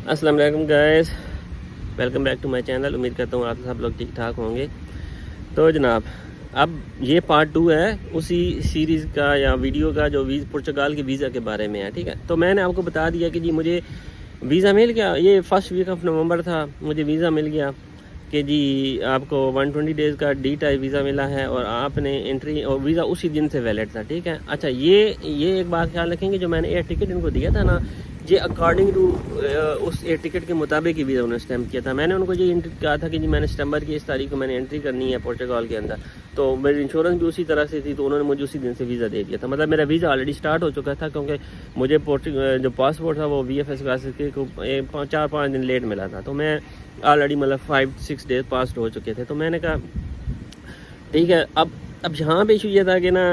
अस्सलाम वालेकुम guys, welcome back to my channel. उम्मीद करता हूँ आप सब लोग ठीक ठाक होंगे। तो जनाब, अब ये पार्ट 2 है उसी सीरीज़ का या वीडियो का जो पुर्तगाल के वीज़ा के बारे में है। ठीक है, तो मैंने आपको बता दिया कि जी मुझे वीज़ा मिल गया। ये फर्स्ट वीक ऑफ नवंबर था, मुझे वीज़ा मिल गया कि जी आपको 120 डेज़ का डी टाइप वीज़ा मिला है और आपने एंट्री और वीज़ा उसी दिन से वैलिड था। ठीक है, अच्छा ये एक बात ख्याल रखेंगे, जो मैंने एयर टिकट इनको दिया था ना, ये अकॉर्डिंग टू उस एयर टिकट के मुताबिक ही वीज़ा उन्होंने स्टैम्प किया था। मैंने उनको ये कहा था कि जी मैंने सितंबर की इस तारीख को मैंने एंट्री करनी है पोर्चुगाल के अंदर, तो मेरी इंश्योरेंस भी उसी तरह से थी, तो उन्होंने मुझे उसी दिन से वीज़ा दे दिया था। मतलब मेरा वीज़ा ऑलरेडी स्टार्ट हो चुका था, क्योंकि मुझे जो पासपोर्ट था वो VFS को 4-5 दिन लेट मिला था, तो मैं ऑलरेडी मतलब 5-6 डेज पास हो चुके थे। तो मैंने कहा ठीक है। अब यहाँ पे इशू ये था कि ना,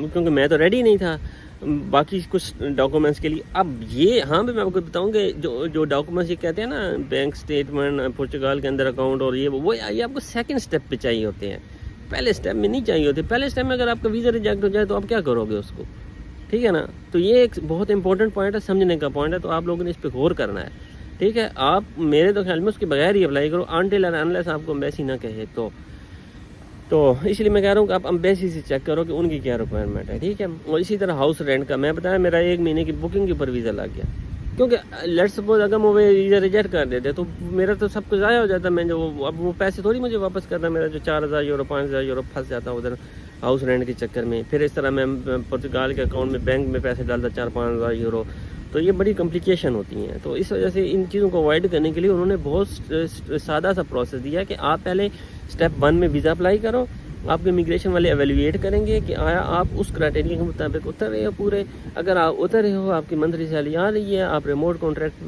क्योंकि मैं तो रेडी नहीं था बाकी कुछ डॉक्यूमेंट्स के लिए। अब ये हाँ भी मैं आपको बताऊँ कि जो डॉक्यूमेंट्स ये कहते हैं ना, बैंक स्टेटमेंट, पुर्तगाल के अंदर अकाउंट और ये आपको सेकंड स्टेप पे चाहिए होते हैं, पहले स्टेप में नहीं चाहिए होते। पहले स्टेप में अगर आपका वीज़ा रिजेक्ट हो जाए तो आप क्या करोगे उसको, ठीक है ना। तो ये एक बहुत इंपॉर्टेंट पॉइंट है, समझने का पॉइंट है, तो आप लोगों ने इस पर गौर करना है। ठीक है, आप मेरे तो ख्याल में उसके बगैर ही अप्लाई करो, अनटिल एंड अनलेस आपको एम्बेसी ना कहे तो इसलिए मैं कह रहा हूँ कि आप एम्बेसी से चेक करो कि उनकी क्या रिक्वायरमेंट है। ठीक है, और इसी तरह हाउस रेंट का मैं बताया, मेरा 1 महीने की बुकिंग के ऊपर वीज़ा लग गया, क्योंकि लेट्स सपोज अगर वो वीज़ा रिजेक्ट कर देते तो मेरा तो सब कुछ ज़ाया हो जाता। मैं जो अब वो पैसे थोड़ी मुझे वापस करना, मेरा जो 4,000 यूरो 5,000 यूरो फंस जाता उधर हाउस रेंट के चक्कर में। फिर इस तरह मैं पुर्तगाल के अकाउंट में बैंक में पैसे डालता 4-5,000 यूरो, तो ये बड़ी कॉम्प्लिकेशन होती हैं। तो इस वजह से इन चीज़ों को अवॉइड करने के लिए उन्होंने बहुत सादा सा प्रोसेस दिया कि आप पहले स्टेप 1 में वीज़ा अप्लाई करो, आपके इमिग्रेशन वाले एवेल्यूएट करेंगे कि आया आप उस क्राइटेरिया के मुताबिक उतर रहे हो पूरे। अगर आप उतर रहे हो, आपकी मंथली सैलरी आ रही है, आप रिमोट कॉन्ट्रैक्ट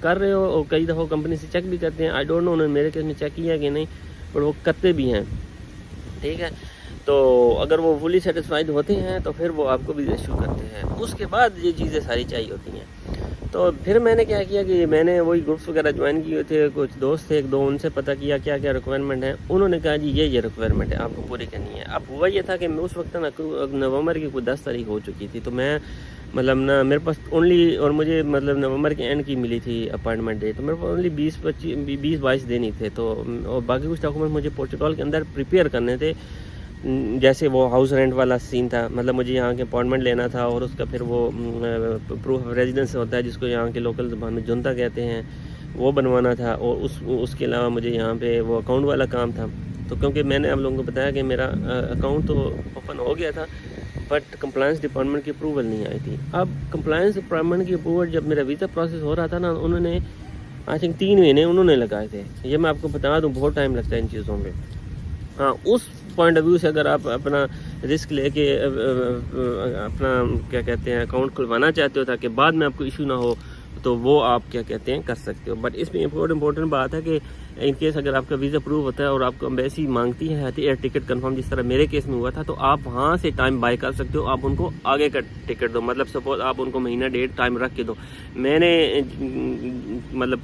कर रहे हो, और कई दफ़ा कंपनी से चेक भी करते हैं, आई डोंट नो उन्होंने मेरे केस में चेक किया कि नहीं, पर वो करते भी हैं। ठीक है, तो अगर वो फुली सेटिस्फाइड होते हैं तो फिर वो आपको वीज़ा इशू करते हैं। उसके बाद ये चीज़ें सारी चाहिए होती हैं। तो फिर मैंने क्या किया कि मैंने वही ग्रुप्स वगैरह ज्वाइन किए थे, कुछ दोस्त थे 1-2, उनसे पता किया क्या क्या रिक्वायरमेंट है। उन्होंने कहा जी ये रिक्वायरमेंट है, आपको पूरी करनी है। अब हुआ ये था कि मैं उस वक्त ना नवंबर की कोई 10 तारीख हो चुकी थी, तो मैं मतलब ना मेरे पास ओनली, और मुझे मतलब नवंबर के एंड की मिली थी अपॉइंटमेंट डेट, तो मेरे पास ओनली 20-22 देनी थे। तो और बाकी कुछ डॉक्यूमेंट मुझे पोर्चुगाल के अंदर प्रिपेयर करने थे, जैसे वो हाउस रेंट वाला सीन था, मतलब मुझे यहाँ के अपॉइंटमेंट लेना था, और उसका फिर वो प्रूफ ऑफ रेजिडेंस होता है जिसको यहाँ के लोकल ज़बान में जुनता कहते हैं, वो बनवाना था। और उसके अलावा मुझे यहाँ पे वो अकाउंट वाला काम था। तो क्योंकि मैंने आप लोगों को बताया कि मेरा अकाउंट तो ओपन हो गया था, बट कंप्लायंस डिपार्टमेंट की अप्रूवल नहीं आई थी। अब कंप्लायंस डिपार्टमेंट की अप्रूवल जब मेरा वीज़ा प्रोसेस हो रहा था ना, उन्होंने आई थिंक 3 महीने उन्होंने लगाए थे। ये मैं आपको बता दूँ, बहुत टाइम लगता है इन चीज़ों में। हाँ, उस पॉइंट ऑफ व्यू से अगर आप अपना रिस्क लेके अपना क्या कहते हैं अकाउंट खुलवाना चाहते हो ताकि बाद में आपको इशू ना हो, तो वो आप क्या कहते हैं कर सकते हो। बट इसमें इम्पोर्टेंट बात है कि इन केस अगर आपका वीज़ा अप्रूव होता है और आपको एम्बेसी मांगती है एयर टिकट कंफर्म, जिस तरह मेरे केस में हुआ था, तो आप वहाँ से टाइम बाय कर सकते हो। आप उनको आगे का टिकट दो, मतलब सपोज आप उनको महीना 1.5 टाइम रख के दो। मैंने मतलब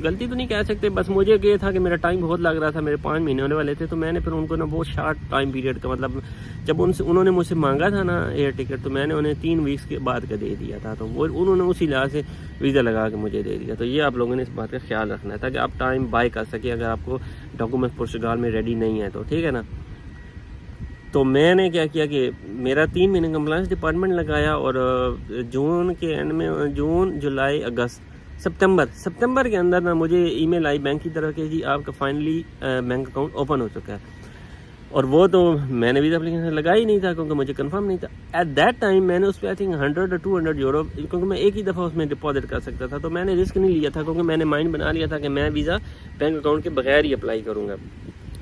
गलती तो नहीं कह सकते, बस मुझे ये था कि मेरा टाइम बहुत लग रहा था, मेरे 5 महीने होने वाले थे, तो मैंने फिर उनको ना बहुत शार्ट टाइम पीरियड का, मतलब जब उन्होंने मुझसे मांगा था ना एयर टिकट, तो मैंने उन्हें 3 वीक्स के बाद का दे दिया था। तो वो उन्होंने उसी लिहाज से वीज़ा लगा के मुझे दे दिया। तो ये आप लोगों ने इस बात का ख्याल रखना है ताकि आप टाइम बाय कर सकें अगर आपको डॉक्यूमेंट पुर्तगाल में रेडी नहीं है तो, ठीक है ना। तो मैंने क्या किया कि मेरा 3 महीने कंप्लायंस डिपार्टमेंट लगाया, और जून के एंड में, जून, जुलाई, अगस्त, सितंबर के अंदर ना मुझे ईमेल आई बैंक की तरफ कि जी आपका फाइनली बैंक अकाउंट ओपन हो चुका है। और वो तो मैंने वीज़ा एप्लीकेशन लगाया ही नहीं था, क्योंकि मुझे कंफर्म नहीं था एट दैट टाइम। मैंने उस पर आई थिंक 100 or 200 यूरो, क्योंकि मैं एक ही दफ़ा उसमें डिपॉजिट कर सकता था, तो मैंने रिस्क नहीं लिया था, क्योंकि मैंने माइंड बना लिया था कि मैं वीज़ा बैंक अकाउंट के बगैर ही अप्लाई करूँगा।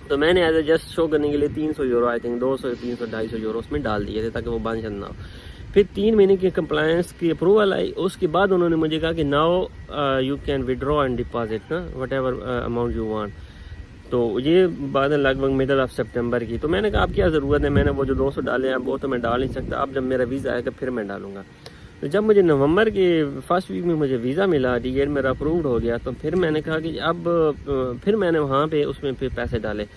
तो मैंने एज ए जस्ट शो करने के लिए 300 यूरो, आई थिंक 200, 300, 250 यूरो उसमें डाल दिए थे ताकि वो बांझ ना हो। फिर 3 महीने की कंप्लायंस की अप्रूवल आई, उसके बाद उन्होंने मुझे कहा कि now you can withdraw and deposit ना whatever amount you want. तो ये बात है लगभग मिडल ऑफ सितंबर की। तो मैंने कहा अब क्या ज़रूरत है, मैंने वो जो 200 डाले हैं वो तो मैं डाल नहीं सकता, अब जब मेरा वीज़ा आएगा फिर मैं डालूंगा। तो जब मुझे नवंबर के फर्स्ट वीक में मुझे वीज़ा मिला, टिकट मेरा अप्रूव्ड हो गया, तो फिर मैंने कहा कि अब फिर मैंने वहाँ पे उसमें फिर पैसे डाले।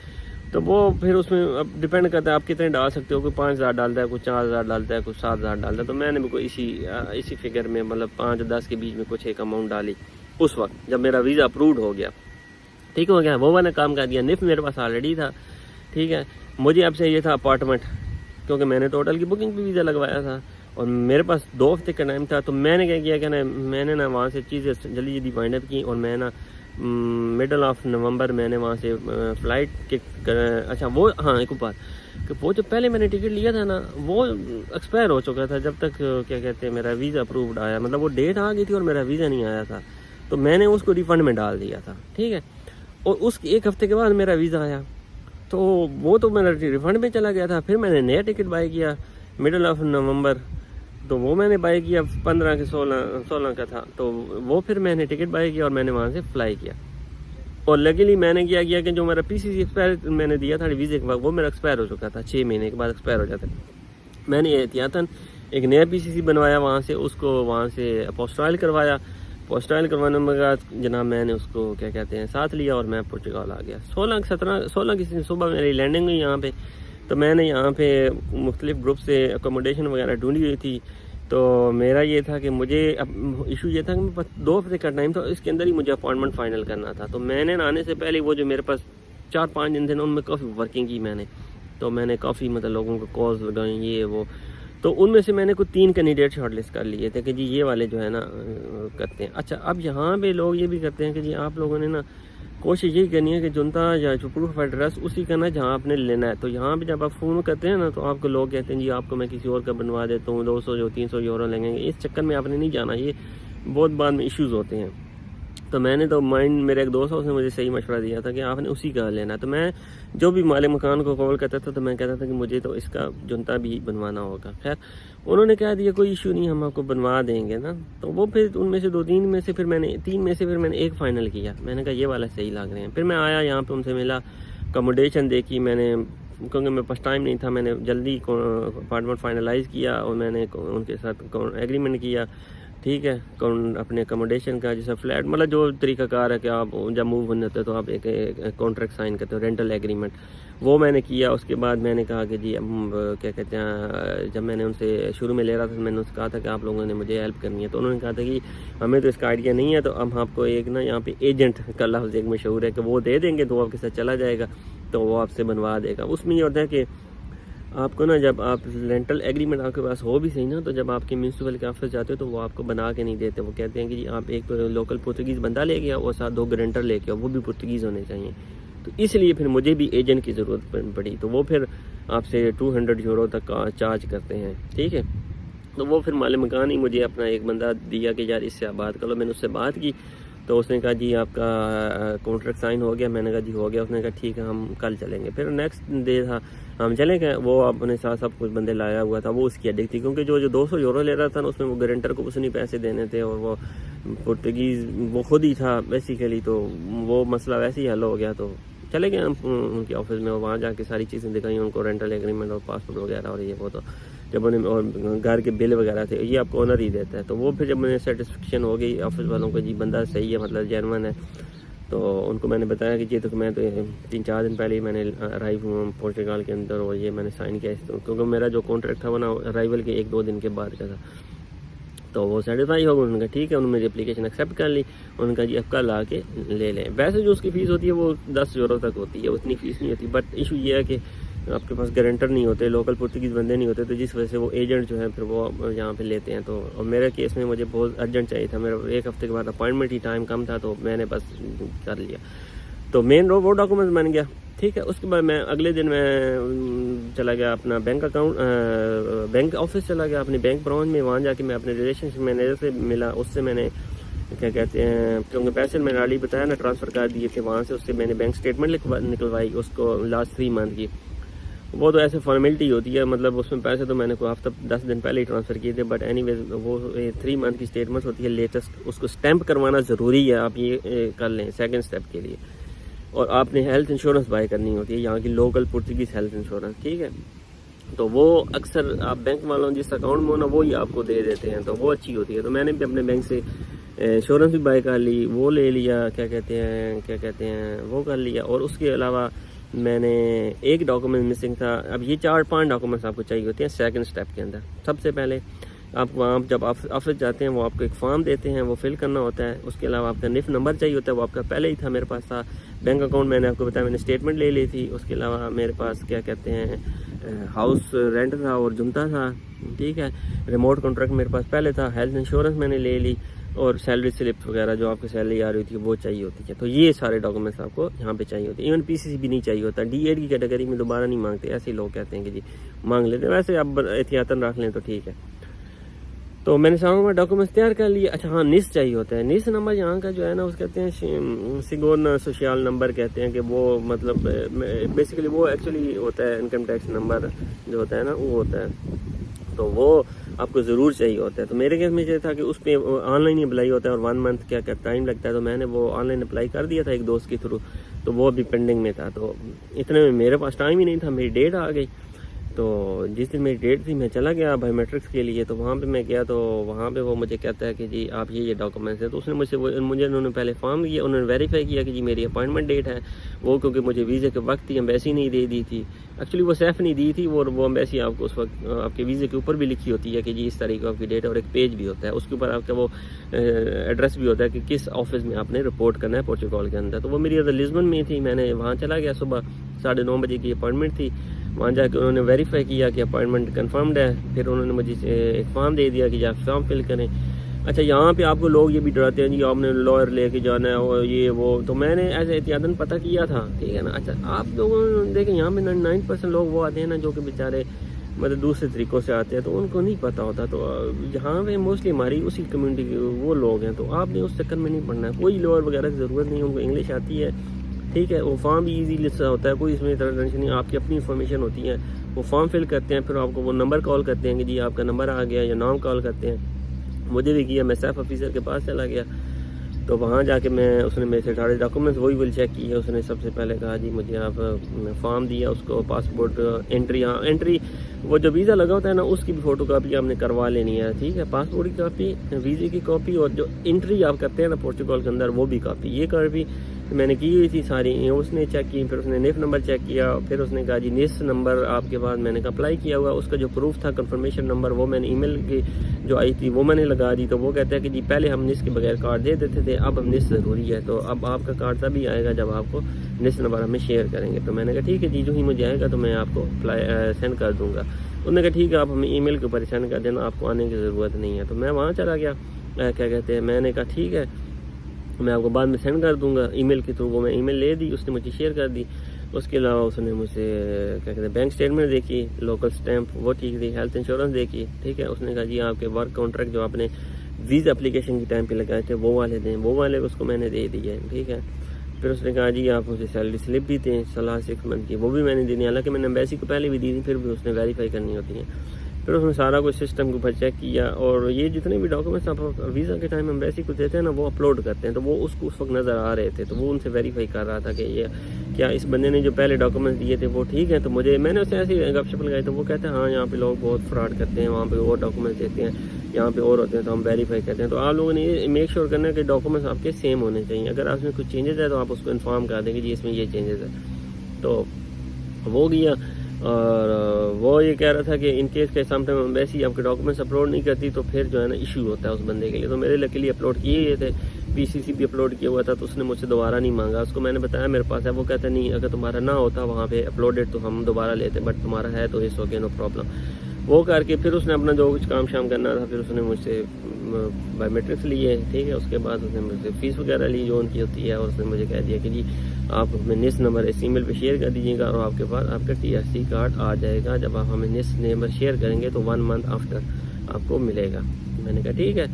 तो वो फिर उसमें अब डिपेंड करता है आप कितने डाल सकते हो, कोई 5,000 डालता है, कोई 4,000 डालता है, कोई 7,000 डालता है। तो मैंने भी कोई इसी फिगर में मतलब 5 और 10 के बीच में कुछ एक अमाउंट डाली। उस वक्त जब मेरा वीज़ा अप्रूव्ड हो गया, ठीक हो गया, वो मैंने काम कर दिया। निफ मेरे पास ऑलरेडी था, ठीक है। मुझे अब चाहिए था अपार्टमेंट, क्योंकि मैंने तो होटल की बुकिंग पे वीज़ा लगवाया था और मेरे पास 2 हफ्ते का टाइम था। तो मैंने क्या किया कि मैंने ना वहाँ से चीज़ें जल्दी जल्दी वाइंड अप की और मैं ना मिडल ऑफ नवंबर मैंने वहाँ से फ़्लाइट के अच्छा वो हाँ एक बात कि वो जो पहले मैंने टिकट लिया था ना वो एक्सपायर हो चुका था जब तक क्या कहते हैं मेरा वीज़ा अप्रूव्ड आया, मतलब वो डेट आ गई थी और मेरा वीज़ा नहीं आया था। तो मैंने उसको रिफ़ंड में डाल दिया था, ठीक है। और उस 1 हफ्ते के बाद मेरा वीज़ा आया तो वो तो मेरा रिफ़ंड में चला गया था। फिर मैंने नया टिकट बाई किया मिडल ऑफ नवंबर, तो वो मैंने बाई किया 15 के 16 का था। तो वो फिर मैंने टिकट बाई किया और मैंने वहाँ से फ्लाई किया। और लकीली मैंने क्या किया कि जो मेरा पीसीसी एक्सपायर मैंने दिया था वीज़े के बाद वो मेरा एक्सपायर हो चुका था, 6 महीने के बाद एक्सपायर हो जाता है। मैंने एहतियातन एक नया पीसीसी बनवाया वहाँ से, उसको वहाँ से अपोस्टाइल करवाया। पोस्टाइल करवाने के बाद जनाब मैंने उसको क्या कहते हैं साथ लिया और मैं पुर्तगाल आ गया। 16 की सुबह मेरी लैंडिंग हुई यहाँ पे। तो मैंने यहाँ पे मुख्तलिफ ग्रुप से अकोमोडेशन वगैरह ढूंढी हुई थी। तो मेरा ये था कि मुझे अब इशू ये था कि मेरे पास 2 हफ्ते का टाइम था, इसके अंदर ही मुझे अपॉइंटमेंट फाइनल करना था। तो मैंने आने से पहले वो जो मेरे पास 4-5 दिन थे ना उनमें काफ़ी वर्किंग की मैंने। तो मैंने काफ़ी मतलब लोगों को कॉल्स लगाई ये वो। तो उनमें से मैंने कुछ 3 कैंडिडेट शॉर्टलिस्ट कर लिए थे कि जी ये वाले जो है ना करते हैं। अच्छा अब यहाँ पे लोग ये भी करते हैं कि जी आप लोगों ने ना कोशिश यही करनी है कि जुनता या जो प्रूफ ऑफ एड्रेस उसी का ना जहाँ आपने लेना है। तो यहाँ पे जब आप फ़ोन करते हैं ना तो आपको लोग कहते हैं जी आपको मैं किसी और का बनवा देता हूँ, 200 जो 300 यूरो लेंगे। इस चक्कर में आपने नहीं जाना, ये बहुत बाद में इश्यूज़ होते हैं। तो मैंने तो माइंड मेरे एक दोस्त उसने मुझे सही मशवरा दिया था कि आपने उसी का लेना। तो मैं जो भी मालिक मकान को कॉल करता था तो मैं कहता था कि मुझे तो इसका जुनता भी बनवाना होगा। खैर उन्होंने कह दिया कोई इशू नहीं, हम आपको बनवा देंगे ना। तो वो फिर उनमें से 2-3 में से फिर मैंने 3 में से फिर मैंने एक फ़ाइनल किया। मैंने कहा ये वाला सही लग रहे हैं। फिर मैं आया यहाँ पर उनसे मिला, अकोमोडेशन देखी मैंने, क्योंकि मेरे पास टाइम नहीं था। मैंने जल्दी अपार्टमेंट फाइनलाइज़ किया और मैंने उनके साथ एग्रीमेंट किया, ठीक है, अपने अकोमोडेशन का जैसा फ्लैट मतलब जो तरीक़ाकार है कि आप जब मूव होने होते तो आप एक कॉन्ट्रैक्ट साइन करते हो, रेंटल एग्रीमेंट, वो मैंने किया। उसके बाद मैंने कहा कि जी क्या कहते हैं, जब मैंने उनसे शुरू में ले रहा था तो मैंने उनसे कहा था कि आप लोगों ने मुझे हेल्प करनी है। तो उन्होंने कहा था कि हमें तो इसका आइडिया नहीं है, तो हम आपको एक ना यहाँ पे एजेंट का लफ्ज़ एक मशहूर है कि वो दे देंगे, तो वो आपके साथ चला जाएगा तो वो आपसे बनवा देगा। उसमें ये होता है कि आपको ना जब आप रेंटल एग्रीमेंट आपके पास हो भी सही ना, तो जब आपके म्यूनसिपल के ऑफिस जाते हो तो वो आपको बना के नहीं देते। वो कहते हैं कि जी आप एक लोकल पुर्तगीज़ बंदा ले गया और साथ 2 गारंटर लेके आओ, वो भी पुर्तगीज़ होने चाहिए। तो इसलिए फिर मुझे भी एजेंट की ज़रूरत पड़ी। तो वो फिर आपसे 200 यूरो तक का चार्ज करते हैं, ठीक है। तो वो फिर मालिक मकान ही मुझे अपना एक बंदा दिया कि यार इससे आप बात कर लो। मैंने उससे बात की तो उसने कहा जी आपका कॉन्ट्रैक्ट साइन हो गया। मैंने कहा जी हो गया। उसने कहा ठीक है हम कल चलेंगे। फिर नेक्स्ट डे था, हम चले गए। वो अपने साथ सब कुछ बंदे लाया हुआ था, वो उसकी अडिक थी क्योंकि जो 200 यूरो ले रहा था ना उसमें वो गारंटर को कुछ नहीं पैसे देने थे और वो पुर्तगीज़ वो खुद ही था बेसिकली। तो वो मसला वैसे ही हल हो गया। तो चले गए हम उनके ऑफिस में और वहाँ जाके सारी चीज़ें दिखाई उनको, रेंटल एग्रीमेंट और पासपोर्ट वगैरह और ये वो। तो जब उन्हें और घर के बिल वगैरह थे ये आपको ओनर ही देता है। तो वो फिर जब मुझे सेटिस्फेक्शन हो गई ऑफिस वालों को जी बंदा सही है, मतलब जेन्युइन है, तो उनको मैंने बताया कि ये तो मैं तो 3-4 दिन पहले ही मैंने अराइव हुआ पुर्तगाल के अंदर और ये मैंने साइन किया, क्योंकि मेरा जो कॉन्ट्रैक्ट था वो ना अराइवल के 1-2 दिन के बाद का था। तो वो सेटिस्फाई हो गया। उन्होंने कहा ठीक है, उन्होंने मेरी एप्लीकेशन एक्सेप्ट कर ली। उन्होंने कहा जी अब कल आके ले लें। वैसे जो उसकी फ़ीस होती है वो 10 यूरो तक होती है, उतनी फ़ीस नहीं होती। बट इशू ये है कि आपके पास गारंटर नहीं होते, लोकल पुर्तगीज़ बंदे नहीं होते, तो जिस वजह से वो एजेंट जो है फिर वो यहाँ पे लेते हैं। तो और मेरे केस में मुझे बहुत अर्जेंट चाहिए था, मेरा 1 हफ्ते के बाद अपॉइंटमेंट ही टाइम कम था, तो मैंने बस कर लिया। तो मेन वो डॉक्यूमेंट्स बन गया, ठीक है। उसके बाद मैं अगले दिन मैं चला गया अपना बैंक ऑफिस चला गया, अपनी बैंक ब्रांच में। वहाँ जाके मैं अपने रिलेशनशिप मैनेजर से मिला। उससे मैंने क्या कहते हैं, क्योंकि पैसे मैंने ऑलरेडी बताया ना ट्रांसफ़र कर दिए थे वहाँ से, उससे मैंने बैंक स्टेटमेंट निकलवाई उसको लास्ट 3 मंथ की। वो तो ऐसे फॉर्मेलिटी होती है, मतलब उसमें पैसे तो मैंने कोई हफ्ता 10 दिन पहले ही ट्रांसफ़र किए थे। बट एनीवेज वो 3 मंथ की स्टेटमेंट होती है लेटेस्ट, उसको स्टैंप करवाना ज़रूरी है। आप ये कर लें सेकंड स्टेप के लिए। और आपने हेल्थ इंश्योरेंस बाय करनी होती है, यहाँ की लोकल पुर्तगीज़ हेल्थ इंश्योरेंस, ठीक है। तो वो अक्सर आप बैंक वालों जिस अकाउंट में हो ना वो ही आपको दे देते हैं, तो वो अच्छी होती है। तो मैंने भी अपने बैंक से इंश्योरेंस भी बाय कर ली, वो ले लिया, क्या कहते हैं वो कर लिया। और उसके अलावा मैंने एक डॉक्यूमेंट मिसिंग था। अब ये 4-5 डॉक्यूमेंट्स आपको चाहिए होते हैं सेकंड स्टेप के अंदर। सबसे पहले आप वहाँ जब ऑफिस जाते हैं वो आपको एक फॉर्म देते हैं, वो फिल करना होता है। उसके अलावा आपका निफ नंबर चाहिए होता है, वो आपका पहले ही था, मेरे पास था। बैंक अकाउंट मैंने आपको बताया, मैंने स्टेटमेंट ले ली थी। उसके अलावा मेरे पास क्या कहते हैं हाउस रेंट था और जुमता था, ठीक है। रिमोट कॉन्ट्रैक्ट मेरे पास पहले था। हेल्थ इंश्योरेंस मैंने ले ली और सैलरी स्लिप वगैरह जो आपकी सैलरी आ रही थी वो चाहिए होती है। तो ये सारे डॉक्यूमेंट्स आपको यहाँ पे चाहिए होते हैं। इवन पीसीसी भी नहीं चाहिए होता। D8 की कैटेगरी में दोबारा नहीं मांगते, ऐसे लोग कहते हैं कि जी मांग लेते हैं, वैसे आप एहतियातन रख लें तो ठीक है। तो मैंने सामने में डॉक्यूमेंट्स तैयार कर लिए। अच्छा हाँ, निस चाहिए होता है। निस नंबर यहाँ का जो है ना, उसको कहते हैं सिगोन सोशल नंबर कहते हैं, कि वो मतलब बेसिकली वो एक्चुअली होता है इनकम टैक्स नंबर जो होता है ना, वो होता है। तो वो आपको ज़रूर चाहिए होता है। तो मेरे केस में ये था कि उस पर ऑनलाइन ही अप्लाई होता है और 1 मंथ क्या टाइम लगता है। तो मैंने वो ऑनलाइन अप्लाई कर दिया था एक दोस्त के थ्रू, तो वो अभी पेंडिंग में था। तो इतने में मेरे पास टाइम ही नहीं था, मेरी डेट आ गई। तो जिस दिन मेरी डेट थी मैं चला गया बायोमेट्रिक्स के लिए। तो वहाँ पे मैं गया, तो वहाँ पे वो मुझे कहता है कि जी आप ये डॉक्यूमेंट्स है। तो उसने मुझे उन्होंने पहले फॉर्म दिया, उन्होंने वेरीफाई किया कि जी मेरी अपॉइंटमेंट डेट है वो, क्योंकि मुझे वीज़े के वक्त ही एम्बेसी नहीं दे दी थी। एक्चुअली वो सेफ नहीं दी थी वो एम्बेसी आपको उस वक्त आपके वीज़े के ऊपर भी लिखी होती है कि जी इस तारीख को आपकी डेट है, और एक पेज भी होता है उसके ऊपर आपका वो एड्रेस भी होता है कि किस ऑफिस में आपने रिपोर्ट करना है पोर्चुगाल के अंदर। तो वो मेरी लिस्बन में थी, मैंने वहाँ चला गया। सुबह 9:30 बजे की अपॉइंटमेंट थी। वहाँ जाकर उन्होंने वेरीफाई किया कि अपॉइंटमेंट कंफर्म्ड है। फिर उन्होंने मुझे एक फॉर्म दे दिया कि आप फॉर्म फिल करें। अच्छा, यहाँ पे आपको लोग ये भी डराते हैं जी आपने लॉयर लेके जाना है और ये वो। तो मैंने ऐसे एहतियातन पता किया था, ठीक है ना। अच्छा, आप लोगों ने देखें यहाँ पे 99% लोग वो आते हैं ना जो कि बेचारे मतलब दूसरे तरीक़ों से आते हैं, तो उनको नहीं पता होता। तो यहाँ पे मोस्टली हमारी उसी कम्युनिटी के वो लोग हैं, तो आपने उस चक्कर में नहीं पढ़ना है। कोई लॉयर वगैरह की ज़रूरत नहीं है, उनको इंग्लिश आती है, ठीक है। वो फॉर्म भी ईजीली सा होता है, कोई इसमें इतना टेंशन नहीं। आपकी अपनी इन्फॉर्मेशन होती है, वो फॉर्म फिल करते हैं, फिर आपको वो नंबर कॉल करते हैं कि जी आपका नंबर आ गया, या नाम कॉल करते हैं। मुझे भी किया, मैं सेफ ऑफिसर के पास चला गया। तो वहाँ जाके उसने मेरे से सारे डॉक्यूमेंट्स वही विल चेक किए। उसने सबसे पहले कहा जी मुझे आप फॉर्म दिया, उसको पासपोर्ट एंट्री, हाँ एंट्री वो जो वीज़ा लगा होता है ना उसकी भी फ़ोटो कापी आपने करवा लेनी है, ठीक है। पासपोर्ट की कापी, वीज़े की कॉपी, और जो एंट्री आप करते हैं ना पोर्चुगाल के अंदर वो भी कापी। ये कापी मैंने की हुई थी सारी, उसने चेक की। फिर उसने निफ नंबर चेक किया। फिर उसने कहा जी निस नंबर आपके पास, मैंने अप्लाई किया हुआ, उसका जो प्रूफ था कंफर्मेशन नंबर वो मैंने ईमेल की जो आई थी वो मैंने लगा दी। तो वो कहता है कि जी पहले हम निस के बगैर कार्ड दे देते थे, अब हम निस ज़रूरी है। तो अब आपका कार्ड तभी आएगा जब आपको निस नंबर हमें शेयर करेंगे। तो मैंने कहा ठीक है जी, जो ही मुझे आएगा तो मैं आपको सेंड कर दूँगा। उन्होंने कहा ठीक है, आप हमें ईमेल के ऊपर सेंड कर देना, आपको आने की ज़रूरत नहीं है। तो मैं वहाँ चला गया, क्या कहते हैं, मैंने कहा ठीक है मैं आपको बाद में सेंड कर दूंगा ईमेल के थ्रू। वो मैं ईमेल ले दी, उसने मुझे शेयर कर दी। उसके अलावा उसने मुझसे क्या कहते हैं बैंक स्टेटमेंट देखी, लोकल स्टैंप वो ठीक थी, हेल्थ इंश्योरेंस देखी, ठीक है। उसने कहा जी आपके वर्क कॉन्ट्रैक्ट जो आपने वीज़ा एप्लीकेशन के टाइम पे लगाए थे वो वाले दें, वो वाले उसको मैंने दे दिए, ठीक है। फिर उसने कहा जी आप मुझे सैलरी स्लिप भी दें सलाह 6 मंथ की, वो भी मैंने देनी, हालांकि मैंने एम्बेसी को पहले भी दी थी, फिर भी उसने वेरीफाई करनी होती है। फिर उसने सारा कुछ सिस्टम के ऊपर चेक किया, और ये जितने भी डॉक्यूमेंट्स आप वीज़ा के टाइम एम्बेसी को देते हैं ना वो अपलोड करते हैं, तो वो उसको उस वक्त नज़र आ रहे थे। तो वो उनसे वेरीफाई कर रहा था कि ये क्या इस बंदे ने जो पहले डॉक्यूमेंट्स दिए थे वो ठीक है। तो मैंने उससे ऐसी गपशप लगाई, तो वो कहते हैं हाँ यहाँ पे लोग बहुत फ्रॉड करते हैं, वहाँ पे और डॉक्यूमेंट्स देते हैं, यहाँ पे और होते हैं, तो हम वेरीफाई करते हैं। तो आप लोगों ने ये मेक श्योर करना है कि डॉक्यूमेंट्स आपके सेम होने चाहिए। अगर आपने कुछ चेंजेस है तो आप उसको इन्फॉर्म कर देंगे जी इसमें ये चेंजेस है। तो वो गया, और वो ये कह रहा था कि इन केस के समटाइम एम्बेसी आपके डॉक्यूमेंट्स अपलोड नहीं करती तो फिर जो है ना इशू होता है उस बंदे के लिए। तो मेरे लकीली अपलोड किए हुए थे, पीसीसी भी अपलोड किया हुआ था, तो उसने मुझसे दोबारा नहीं मांगा। उसको मैंने बताया मेरे पास है, वो कहता नहीं अगर तुम्हारा ना होता वहाँ पे अपलोडेड तो हम दोबारा लेते, बट तुम्हारा है तो इस ओके नो प्रॉब्लम। वो करके फिर उसने अपना जो कुछ काम शाम करना था, फिर उसने मुझसे बायोमेट्रिक्स लिए, ठीक है। उसके बाद उसने मुझसे फ़ीस वगैरह ली जो उनकी होती है, और उसने मुझे कह दिया कि जी आप हमें निस नंबर इस ईमेल पे शेयर कर दीजिएगा और आपके पास आपका TRC कार्ड आ जाएगा। जब आप हमें निस नंबर शेयर करेंगे तो 1 मंथ आफ्टर आपको मिलेगा। मैंने कहा ठीक है।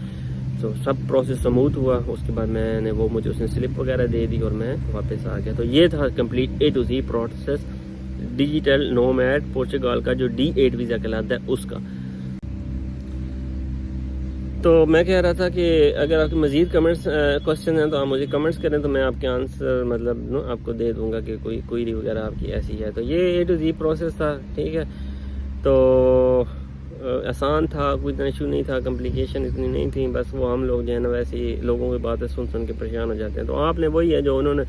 तो सब प्रोसेस स्मूथ हुआ। उसके बाद मैंने वो मुझे उसने स्लिप वगैरह दे दी और मैं वापस आ गया। तो ये था complete A to Z process digital nomad Portugal का जो D8 वीज़ा कहलाता है उसका। तो मैं कह रहा था कि अगर आपके मज़ीद कमेंट्स क्वेश्चन हैं तो आप मुझे कमेंट्स करें, तो मैं आपके आंसर मतलब आपको दे दूंगा कि कोई क्वेरी वगैरह आपकी ऐसी है। तो ये A to Z प्रोसेस था, ठीक है। तो आसान था, कोई इतना इशू नहीं था, कॉम्प्लिकेशन इतनी नहीं थी। बस वो हम लोग जो है ना वैसे ही लोगों की बातें सुन सुन के परेशान हो जाते हैं। तो आपने वही है जो उन्होंने,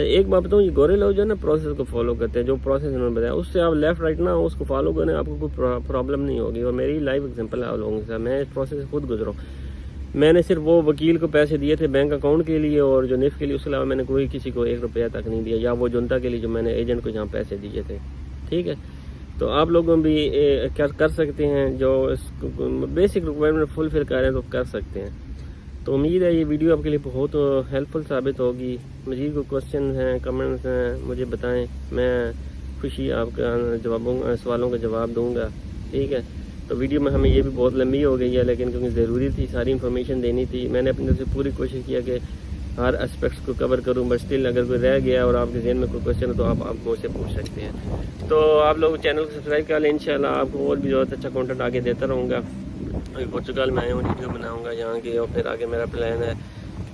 एक बात बताऊँ, ये गोरे लोग जो है ना प्रोसेस को फॉलो करते हैं, जो प्रोसेस उन्होंने बताया उससे आप लेफ्ट राइट ना उसको फॉलो करें, आपको कोई प्रॉब्लम नहीं होगी। और मेरी लाइव एग्जाम्पल है आप लोगों के साथ, मैं इस प्रोसेस से खुद गुजरा हूँ। मैंने सिर्फ वो वकील को पैसे दिए थे बैंक अकाउंट के लिए और जो निफ के लिए, उसके अलावा मैंने कोई किसी को 1 रुपया तक नहीं दिया, या वो जनता के लिए जो मैंने एजेंट को जहाँ पैसे दिए थे। ठीक है, तो आप लोगों भी कर सकते हैं, जो बेसिक रिक्वायरमेंट फुलफिल करें तो कर सकते हैं। तो उम्मीद है ये वीडियो आपके लिए बहुत हेल्पफुल साबित होगी। मज़ीद कोई क्वेश्चन हैं, कमेंट्स हैं, मुझे बताएं, मैं खुशी आपका सवालों का जवाब दूंगा। ठीक है, तो वीडियो में हमें ये भी बहुत लंबी हो गई है, लेकिन क्योंकि ज़रूरी थी, सारी इन्फॉर्मेशन देनी थी, मैंने अपनी तरफ से पूरी कोशिश किया कि हर एस्पेक्ट्स को कवर करूं। बट स्टिल अगर कोई रह गया और आपके जहन में कोई क्वेश्चन है तो आप मुझसे पूछ सकते हैं। तो आप लोग चैनल को सब्सक्राइब कर लें, इंशाल्लाह आपको और भी बहुत अच्छा कंटेंट आगे देता रहूँगा। अभी पुर्तगाल में आया हूँ, वीडियो बनाऊँगा यहाँ की, और फिर आगे मेरा प्लान है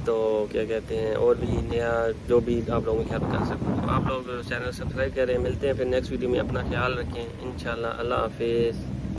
तो क्या कहते हैं और भी नया जो भी आप लोगों की हेल्प कर सकूँ। आप लोग चैनल सब्सक्राइब करें। मिलते हैं फिर नेक्स्ट वीडियो में, अपना ख्याल रखें इंशाल्लाह। अल्लाह हाफिज़।